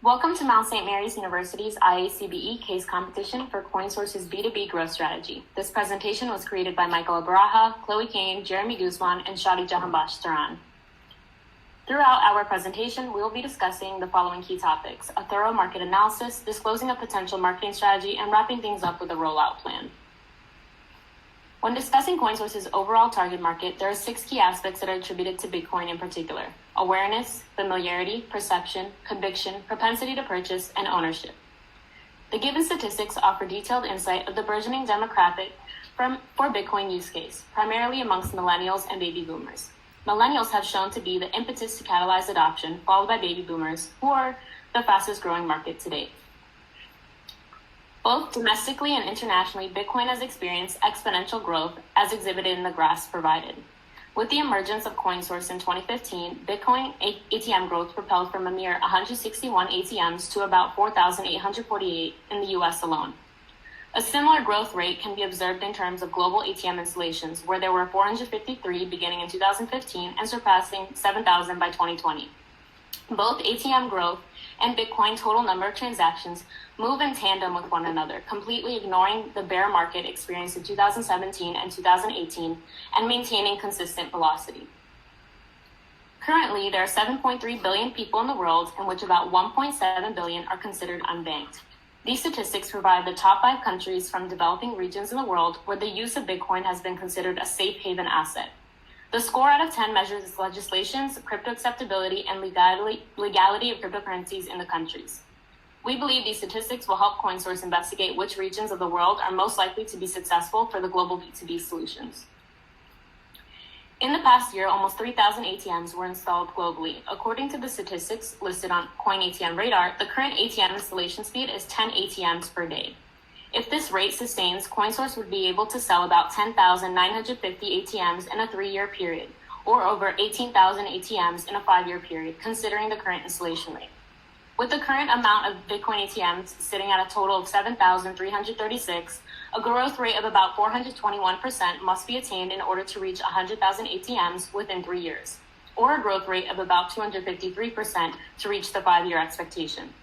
Welcome to Mount St. Mary's University's IACBE case competition for Coinsource's B2B growth strategy. This presentation was created by Michael Abaraha, Chloe Kane, Jeremy Guzman, and Shadi Jahanbash Turan. Throughout our presentation, we will be discussing the following key topics: a thorough market analysis, disclosing a potential marketing strategy, and wrapping things up with a rollout plan. When discussing Coinsource's overall target market, there are 6 key aspects that are attributed to Bitcoin in particular: awareness, familiarity, perception, conviction, propensity to purchase, and ownership. The given statistics offer detailed insight of the burgeoning demographic for Bitcoin use case, primarily amongst millennials and baby boomers. Millennials have shown to be the impetus to catalyze adoption, followed by baby boomers, who are the fastest growing market to date. Both domestically and internationally, Bitcoin has experienced exponential growth as exhibited in the graphs provided. With the emergence of Coinsource in 2015, Bitcoin ATM growth propelled from a mere 161 ATMs to about 4,848 in the US alone. A similar growth rate can be observed in terms of global ATM installations, where there were 453 beginning in 2015 and surpassing 7,000 by 2020. Both ATM growth and Bitcoin total number of transactions move in tandem with one another, completely ignoring the bear market experienced in 2017 and 2018 and maintaining consistent velocity. Currently, there are 7.3 billion people in the world, in which about 1.7 billion are considered unbanked. These statistics provide the top 5 countries from developing regions in the world where the use of Bitcoin has been considered a safe haven asset. The score out of 10 measures its legislations, crypto acceptability, and legality of cryptocurrencies in the countries. We believe these statistics will help Coinsource investigate which regions of the world are most likely to be successful for the global B2B solutions. In the past year, almost 3,000 ATMs were installed globally. According to the statistics listed on CoinATM Radar, the current ATM installation speed is 10 ATMs per day. If this rate sustains, Coinsource would be able to sell about 10,950 ATMs in a 3-year period, or over 18,000 ATMs in a 5-year period, considering the current installation rate. With the current amount of Bitcoin ATMs sitting at a total of 7,336, a growth rate of about 421% must be attained in order to reach 100,000 ATMs within 3 years, or a growth rate of about 253% to reach the 5-year expectation.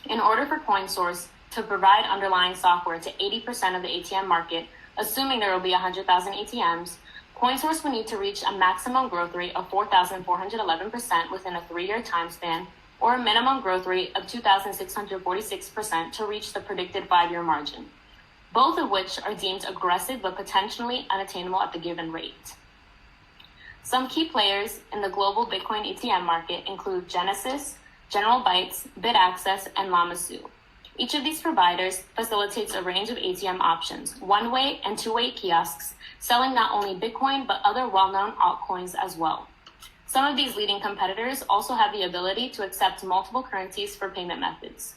In order for Coinsource to provide underlying software to 80% of the ATM market, assuming there will be 100,000 ATMs, Coinsource will need to reach a maximum growth rate of 4,411% within a 3-year time span, or a minimum growth rate of 2,646% to reach the predicted 5-year margin, both of which are deemed aggressive but potentially unattainable at the given rate. Some key players in the global Bitcoin ATM market include Genesis, General Bytes, BitAccess, and Lamasu. Each of these providers facilitates a range of ATM options, one-way and two-way kiosks, selling not only Bitcoin but other well-known altcoins as well. Some of these leading competitors also have the ability to accept multiple currencies for payment methods.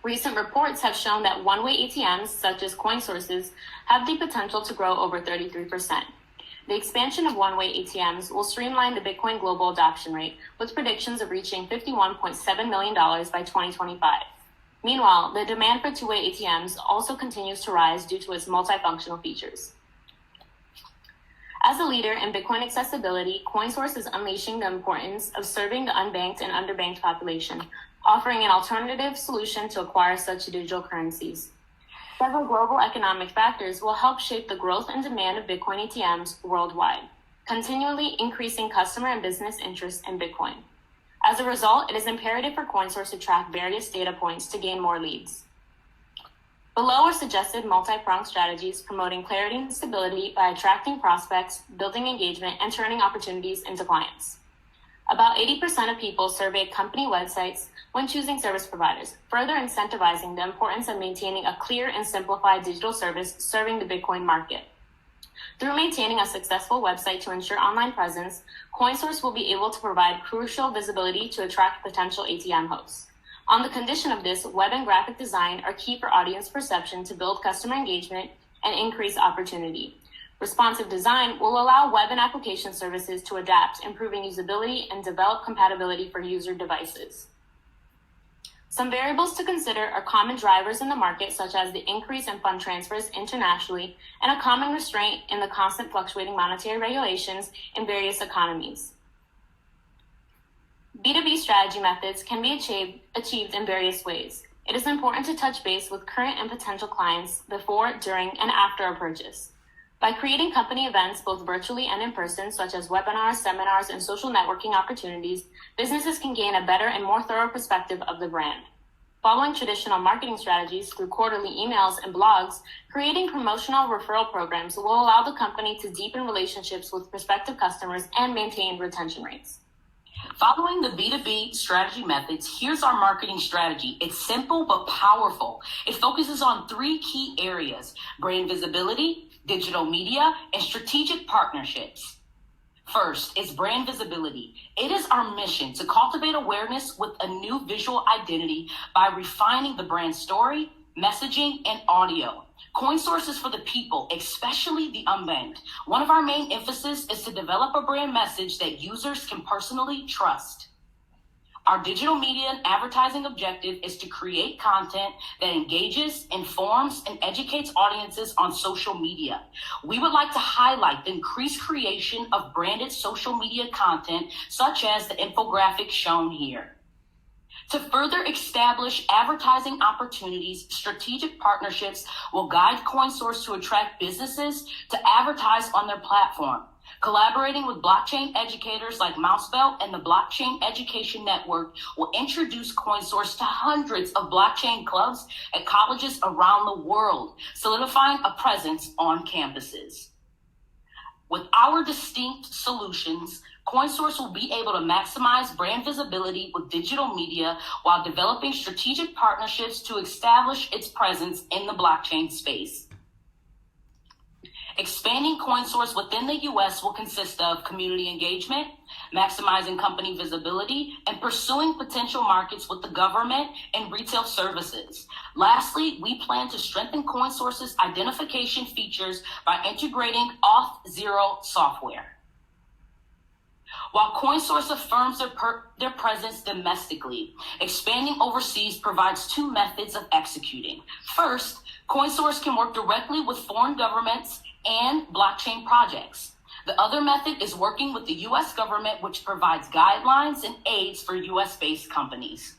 Recent reports have shown that one-way ATMs, such as Coinsource's, have the potential to grow over 33%. The expansion of one-way ATMs will streamline the Bitcoin global adoption rate, with predictions of reaching $51.7 million by 2025. Meanwhile, the demand for two-way ATMs also continues to rise due to its multifunctional features. As a leader in Bitcoin accessibility, Coinsource is unleashing the importance of serving the unbanked and underbanked population, offering an alternative solution to acquire such digital currencies. Several global economic factors will help shape the growth and demand of Bitcoin ATMs worldwide, continually increasing customer and business interest in Bitcoin. As a result, it is imperative for Coinsource to track various data points to gain more leads. Below are suggested multi-pronged strategies promoting clarity and stability by attracting prospects, building engagement, and turning opportunities into clients. About 80% of people surveyed company websites when choosing service providers, further incentivizing the importance of maintaining a clear and simplified digital service serving the Bitcoin market. Through maintaining a successful website to ensure online presence, Coinsource will be able to provide crucial visibility to attract potential ATM hosts. On the condition of this, web and graphic design are key for audience perception to build customer engagement and increase opportunity. Responsive design will allow web and application services to adapt, improving usability and develop compatibility for user devices. Some variables to consider are common drivers in the market, such as the increase in fund transfers internationally and a common restraint in the constant fluctuating monetary regulations in various economies. B2B strategy methods can be achieved in various ways. It is important to touch base with current and potential clients before, during, and after a purchase. By creating company events, both virtually and in person, such as webinars, seminars, and social networking opportunities, businesses can gain a better and more thorough perspective of the brand. Following traditional marketing strategies through quarterly emails and blogs, creating promotional referral programs will allow the company to deepen relationships with prospective customers and maintain retention rates. Following the B2B strategy methods, here's our marketing strategy. It's simple but powerful. It focuses on 3 key areas: brand visibility, digital media, and strategic partnerships. First is brand visibility. It is our mission to cultivate awareness with a new visual identity by refining the brand story, messaging, and audio. Coinsource is for the people, especially the unbanked. One of our main emphasis is to develop a brand message that users can personally trust. Our digital media and advertising objective is to create content that engages, informs, and educates audiences on social media. We would like to highlight the increased creation of branded social media content, such as the infographic shown here. To further establish advertising opportunities, strategic partnerships will guide Coinsource to attract businesses to advertise on their platform. Collaborating with blockchain educators like Mousebelt and the Blockchain Education Network will introduce Coinsource to hundreds of blockchain clubs at colleges around the world, solidifying a presence on campuses. With our distinct solutions, Coinsource will be able to maximize brand visibility with digital media while developing strategic partnerships to establish its presence in the blockchain space. Expanding Coinsource within the U.S. will consist of community engagement, maximizing company visibility, and pursuing potential markets with the government and retail services. Lastly, we plan to strengthen Coinsource's identification features by integrating Auth0 software. While Coinsource affirms their presence domestically, expanding overseas provides 2 methods of executing. First, Coinsource can work directly with foreign governments and blockchain projects. The other method is working with the U.S. government, which provides guidelines and aids for U.S.-based companies.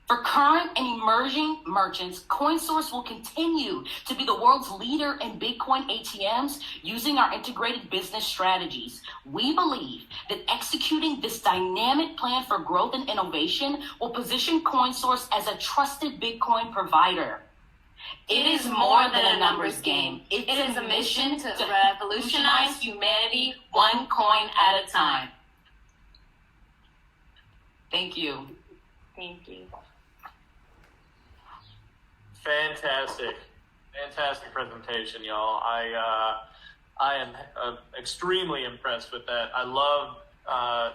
For current and emerging merchants, Coinsource will continue to be the world's leader in Bitcoin ATMs using our integrated business strategies. We believe that executing this dynamic plan for growth and innovation will position Coinsource as a trusted Bitcoin provider. It is more than a numbers game. It is a mission to revolutionize humanity one coin at a time. Thank you. Thank you. Fantastic presentation, y'all. I am extremely impressed with that. I love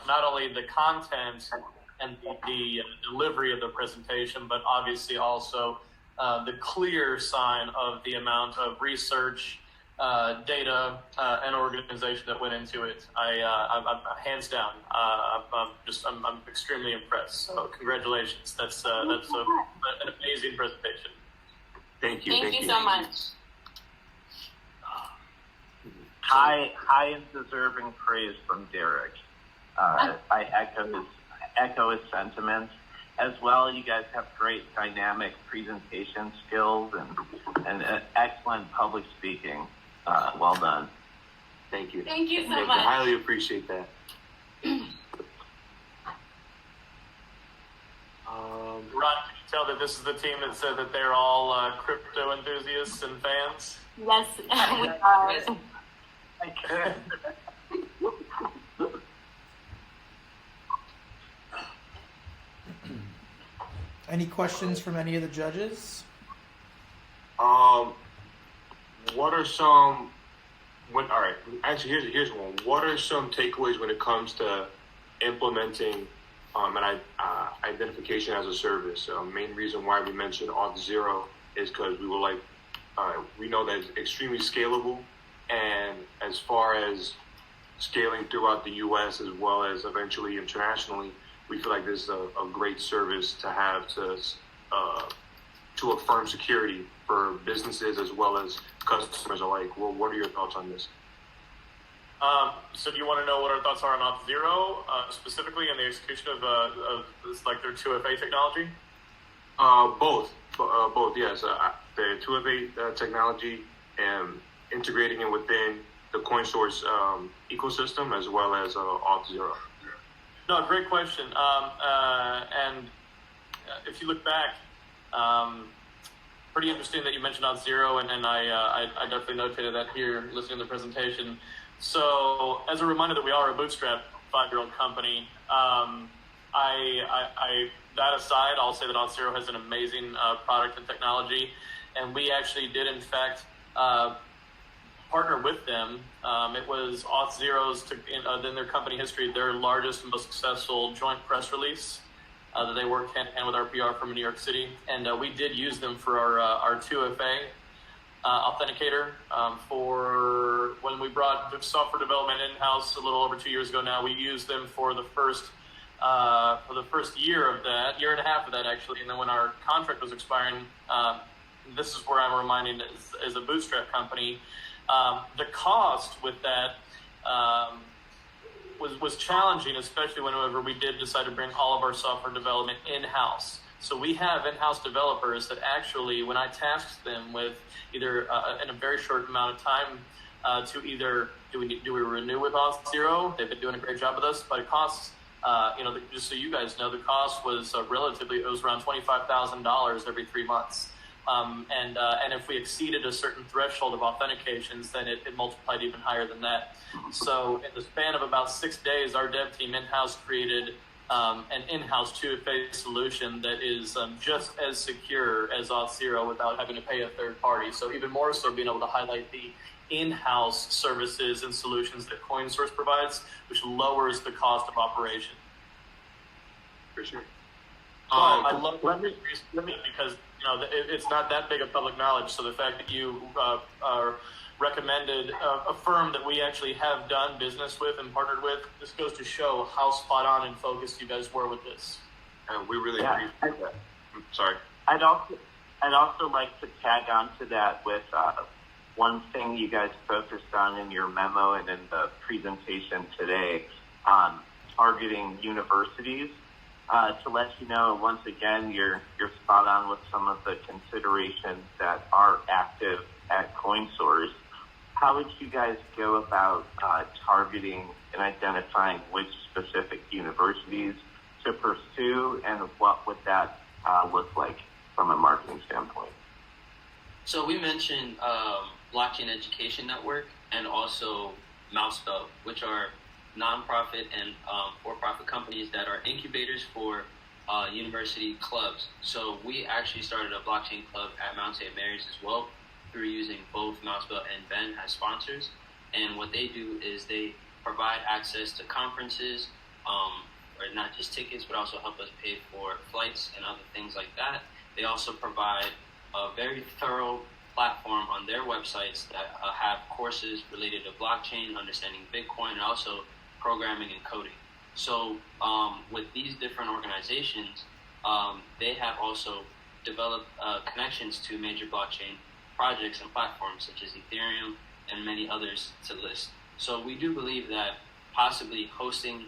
not only the content and the delivery of the presentation, but obviously also the clear sign of the amount of research, data, and organization that went into it. I'm hands down. I'm extremely impressed. So congratulations. That's an amazing presentation. Thank you. Thank you so much. High and deserving praise from Derek. I echo his sentiments. As well, you guys have great dynamic presentation skills and excellent public speaking. Well done. Thank you. Thank you so much. I highly appreciate that. Ron, can you tell that this is the team that said that they're all crypto enthusiasts and fans? Yes, we are. Any questions from any of the judges? What are some? All right. Actually, here's one. What are some takeaways when it comes to implementing an identification as a service? Main reason why we mentioned Auth0 is because we were we know that it's extremely scalable, and as far as scaling throughout the U.S. as well as eventually internationally, we feel like this is a great service to have to affirm security for businesses as well as customers alike. Well, what are your thoughts on this? So do you want to know what our thoughts are on Auth0 specifically in the execution of this, like their 2FA technology? Both, yes. The 2FA technology and integrating it within the Coinsource ecosystem as well as Auth0. No, great question. And if you look back, pretty interesting that you mentioned Auth0, and I definitely notated that here listening to the presentation. So as a reminder that we are a bootstrap 5-year-old company, that aside, I'll say that Auth0 has an amazing product and technology, and we actually did in fact partner with them. It was Auth0's, in their company history, their largest and most successful joint press release that they worked hand-in-hand with our PR from New York City, and we did use them for our 2FA authenticator for when we brought the software development in-house a little over 2 years ago now. We used them for the first year and a half of that actually, and then when our contract was expiring, this is where I'm reminding as a bootstrap company, the cost with that was challenging, especially whenever we did decide to bring all of our software development in-house. So we have in-house developers that actually, when I tasked them with either in a very short amount of time to either do we renew with Auth0, they've been doing a great job with us, but it costs, just so you guys know, the cost was it was around $25,000 every 3 months. And if we exceeded a certain threshold of authentications, then it multiplied even higher than that. So in the span of about 6 days, our dev team in-house created an in-house 2FA solution that is just as secure as Auth0 without having to pay a third party. So even more so being able to highlight the in-house services and solutions that Coinsource provides, which lowers the cost of operation. For sure. I love it because it's not that big of public knowledge. So the fact that you recommended a firm that we actually have done business with and partnered with, this goes to show how spot on and focused you guys were with this. We really appreciate that. Sorry. I'd also like to tag on to that with one thing you guys focused on in your memo and in the presentation today on targeting universities. To let you know, once again, you're spot on with some of the considerations that are active at Coinsource. How would you guys go about targeting and identifying which specific universities to pursue, and what would that look like from a marketing standpoint? So we mentioned Blockchain Education Network and also Mousebelt, which are nonprofit and for-profit companies that are incubators for university clubs. So we actually started a blockchain club at Mount St. Mary's as well, through using both Mousebelt and Ben as sponsors. And what they do is they provide access to conferences, or not just tickets, but also help us pay for flights and other things like that. They also provide a very thorough platform on their websites that have courses related to blockchain, understanding Bitcoin, and also programming and coding. So with these different organizations, they have also developed connections to major blockchain projects and platforms such as Ethereum and many others to list. So we do believe that possibly hosting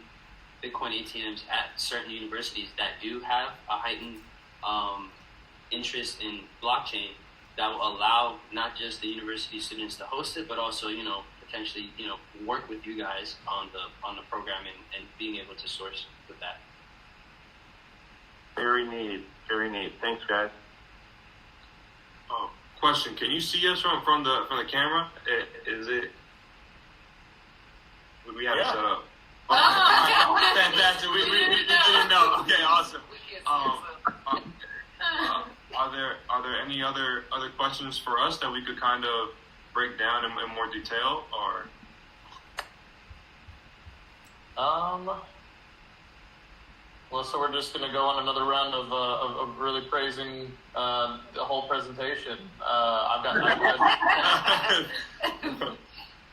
Bitcoin ATMs at certain universities that do have a heightened interest in blockchain, that will allow not just the university students to host it, but also, potentially, work with you guys on the programming and being able to source with that. Very neat. Thanks, guys. Question: can you see us from the camera? Is it? We have it set up. Fantastic. We didn't know. Okay, awesome. Are there any other questions for us that we could kind of break down in more detail, or? Well, so we're just going to go on another round of really praising the whole presentation. I've got.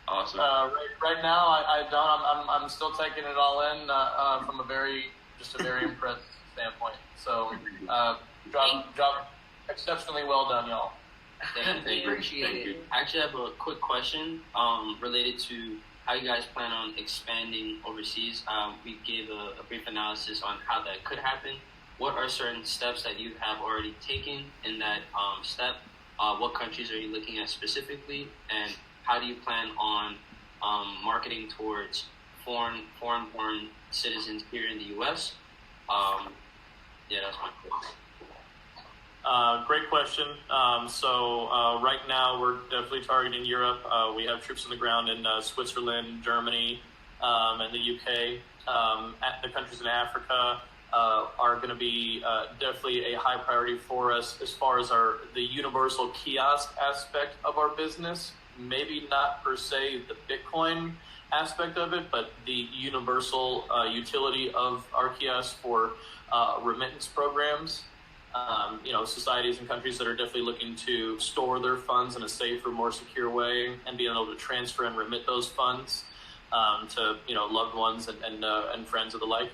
Awesome. Right now, I don't. I'm still taking it all in from a very impressed standpoint. So, job exceptionally well done, y'all. Thank you. Appreciate it. I actually have a quick question related to how you guys plan on expanding overseas. We gave a brief analysis on how that could happen. What are certain steps that you have already taken in that step? What countries are you looking at specifically, and how do you plan on marketing towards foreign-born citizens here in the U.S.? That's my question. Great question. So right now we're definitely targeting Europe. We have troops on the ground in Switzerland, Germany, and the UK. The countries in Africa are going to be definitely a high priority for us as far as the universal kiosk aspect of our business. Maybe not per se the Bitcoin aspect of it, but the universal utility of our kiosks for remittance programs. Societies and countries that are definitely looking to store their funds in a safer, more secure way, and being able to transfer and remit those funds to loved ones and friends of the like.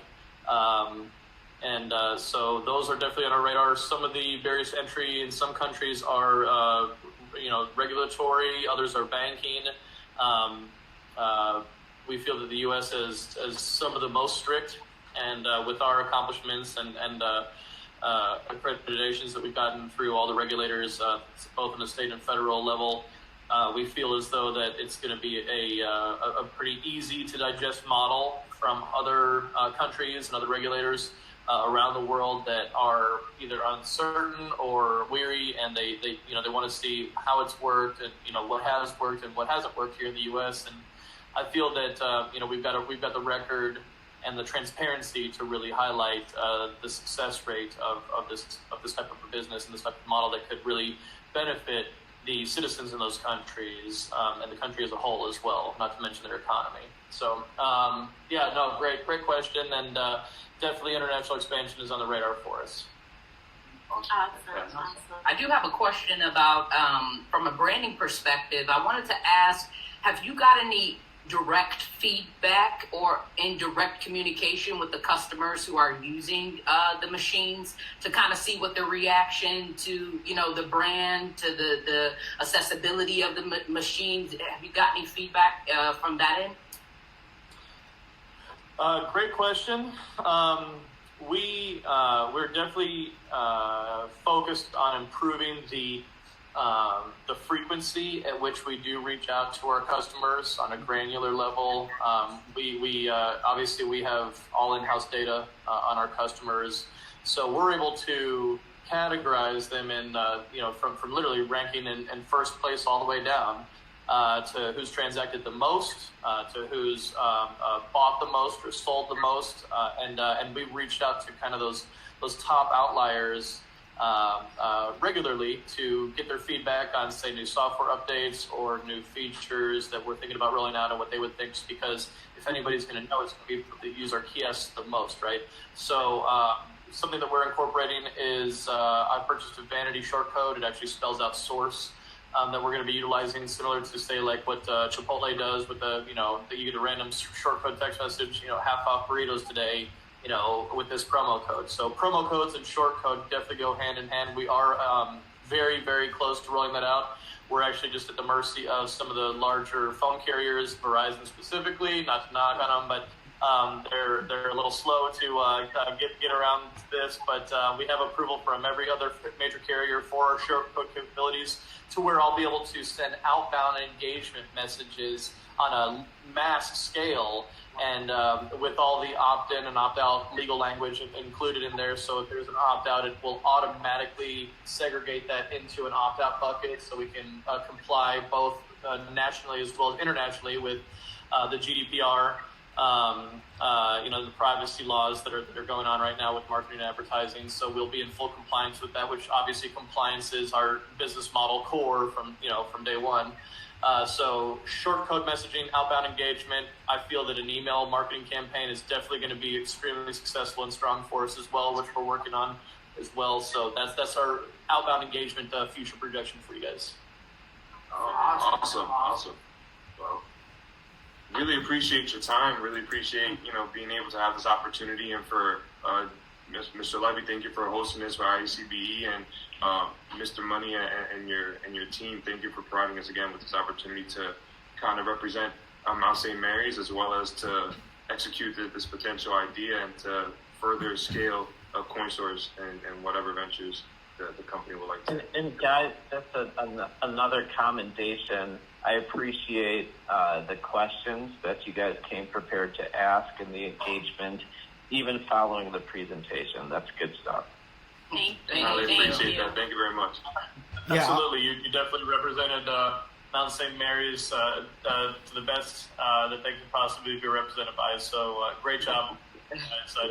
So those are definitely on our radar. Some of the barriers to entry in some countries are regulatory, others are banking. We feel that the U.S. is some of the most strict, and with our accomplishments and accreditations that we've gotten through all the regulators, both in the state and federal level, we feel as though that it's going to be a pretty easy to digest model from other countries and other regulators around the world that are either uncertain or weary, and they want to see how it's worked and what has worked and what hasn't worked here in the U.S. And I feel that we've got the record and the transparency to really highlight the success rate of this type of a business and this type of model that could really benefit the citizens in those countries and the country as a whole as well, not to mention their economy. So, great question, and definitely international expansion is on the radar for us. Awesome. I do have a question about, from a branding perspective, I wanted to ask, have you got any direct feedback or indirect communication with the customers who are using the machines to kind of see what their reaction to, the brand, to the accessibility of the machines? Have you got any feedback from that end? Great question. We're definitely focused on improving the frequency at which we do reach out to our customers on a granular level. We obviously we have all in-house data on our customers, so we're able to categorize them in from literally ranking in first place all the way down to who's transacted the most, to who's bought the most or sold the most, and we've reached out to kind of those top outliers regularly to get their feedback on, say, new software updates or new features that we're thinking about rolling out and what they would think, because if anybody's going to know, it's going to be people that use our kiosks the most, right? So something that we're incorporating is I purchased a vanity short code. It actually spells out source that we're going to be utilizing, similar to, say, like what Chipotle does with you get a random short code text message, half off burritos today, with this promo code. So promo codes and short code definitely go hand in hand. We are very, very close to rolling that out. We're actually just at the mercy of some of the larger phone carriers, Verizon specifically, not to knock on them, but they're a little slow to get around this. But we have approval from every other major carrier for our short code capabilities, to where I'll be able to send outbound engagement messages on a mass scale, and with all the opt-in and opt-out legal language included in there. So if there's an opt-out, it will automatically segregate that into an opt-out bucket, so we can comply both nationally as well as internationally with the GDPR, the privacy laws that are going on right now with marketing and advertising. So we'll be in full compliance with that, which obviously compliance is our business model core from day one. So short code messaging, outbound engagement, I feel that an email marketing campaign is definitely going to be extremely successful and strong for us as well, which we're working on as well. So that's our outbound engagement future projection for you guys. Awesome. Well, really appreciate your time. Really appreciate being able to have this opportunity, and for Mr. Levy, thank you for hosting this for IACBE, and Mr. Money and your team, thank you for providing us again with this opportunity to kind of represent Mount St. Mary's, as well as to execute this potential idea and to further scale Coinsource and whatever ventures the company would like to. And guys, that's another commendation. I appreciate the questions that you guys came prepared to ask and the engagement, even following the presentation. That's good stuff. I really appreciate that. Thank you very much. Yeah. Absolutely. You definitely represented Mount St. Mary's to the best that they could possibly be represented by. So great job. So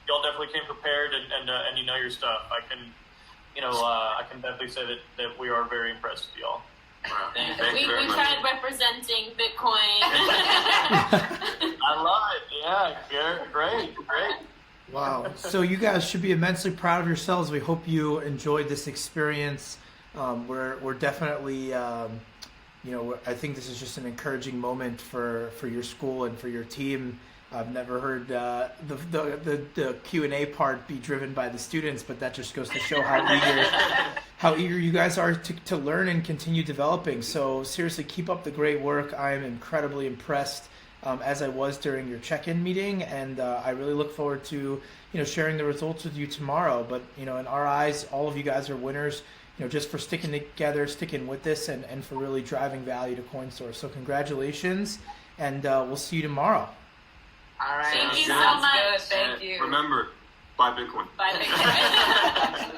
y'all definitely came prepared and you know your stuff. I can definitely say that we are very impressed with y'all. Wow. Thank We you very much. tried representing Bitcoin. I love it. Yeah, Garrett, great. Wow. So you guys should be immensely proud of yourselves. We hope you enjoyed this experience. We're definitely, I think this is just an encouraging moment for your school and for your team. I've never heard the Q&A part be driven by the students, but that just goes to show how eager you guys are to learn and continue developing. So seriously, keep up the great work. I am incredibly impressed, as I was during your check-in meeting, and I really look forward to sharing the results with you tomorrow. But in our eyes, all of you guys are winners. Just for sticking together, sticking with this, and for really driving value to Coinsource. So congratulations, and we'll see you tomorrow. All right. Thank you so Sounds much. good. Thank you. Remember, buy Bitcoin. Bye.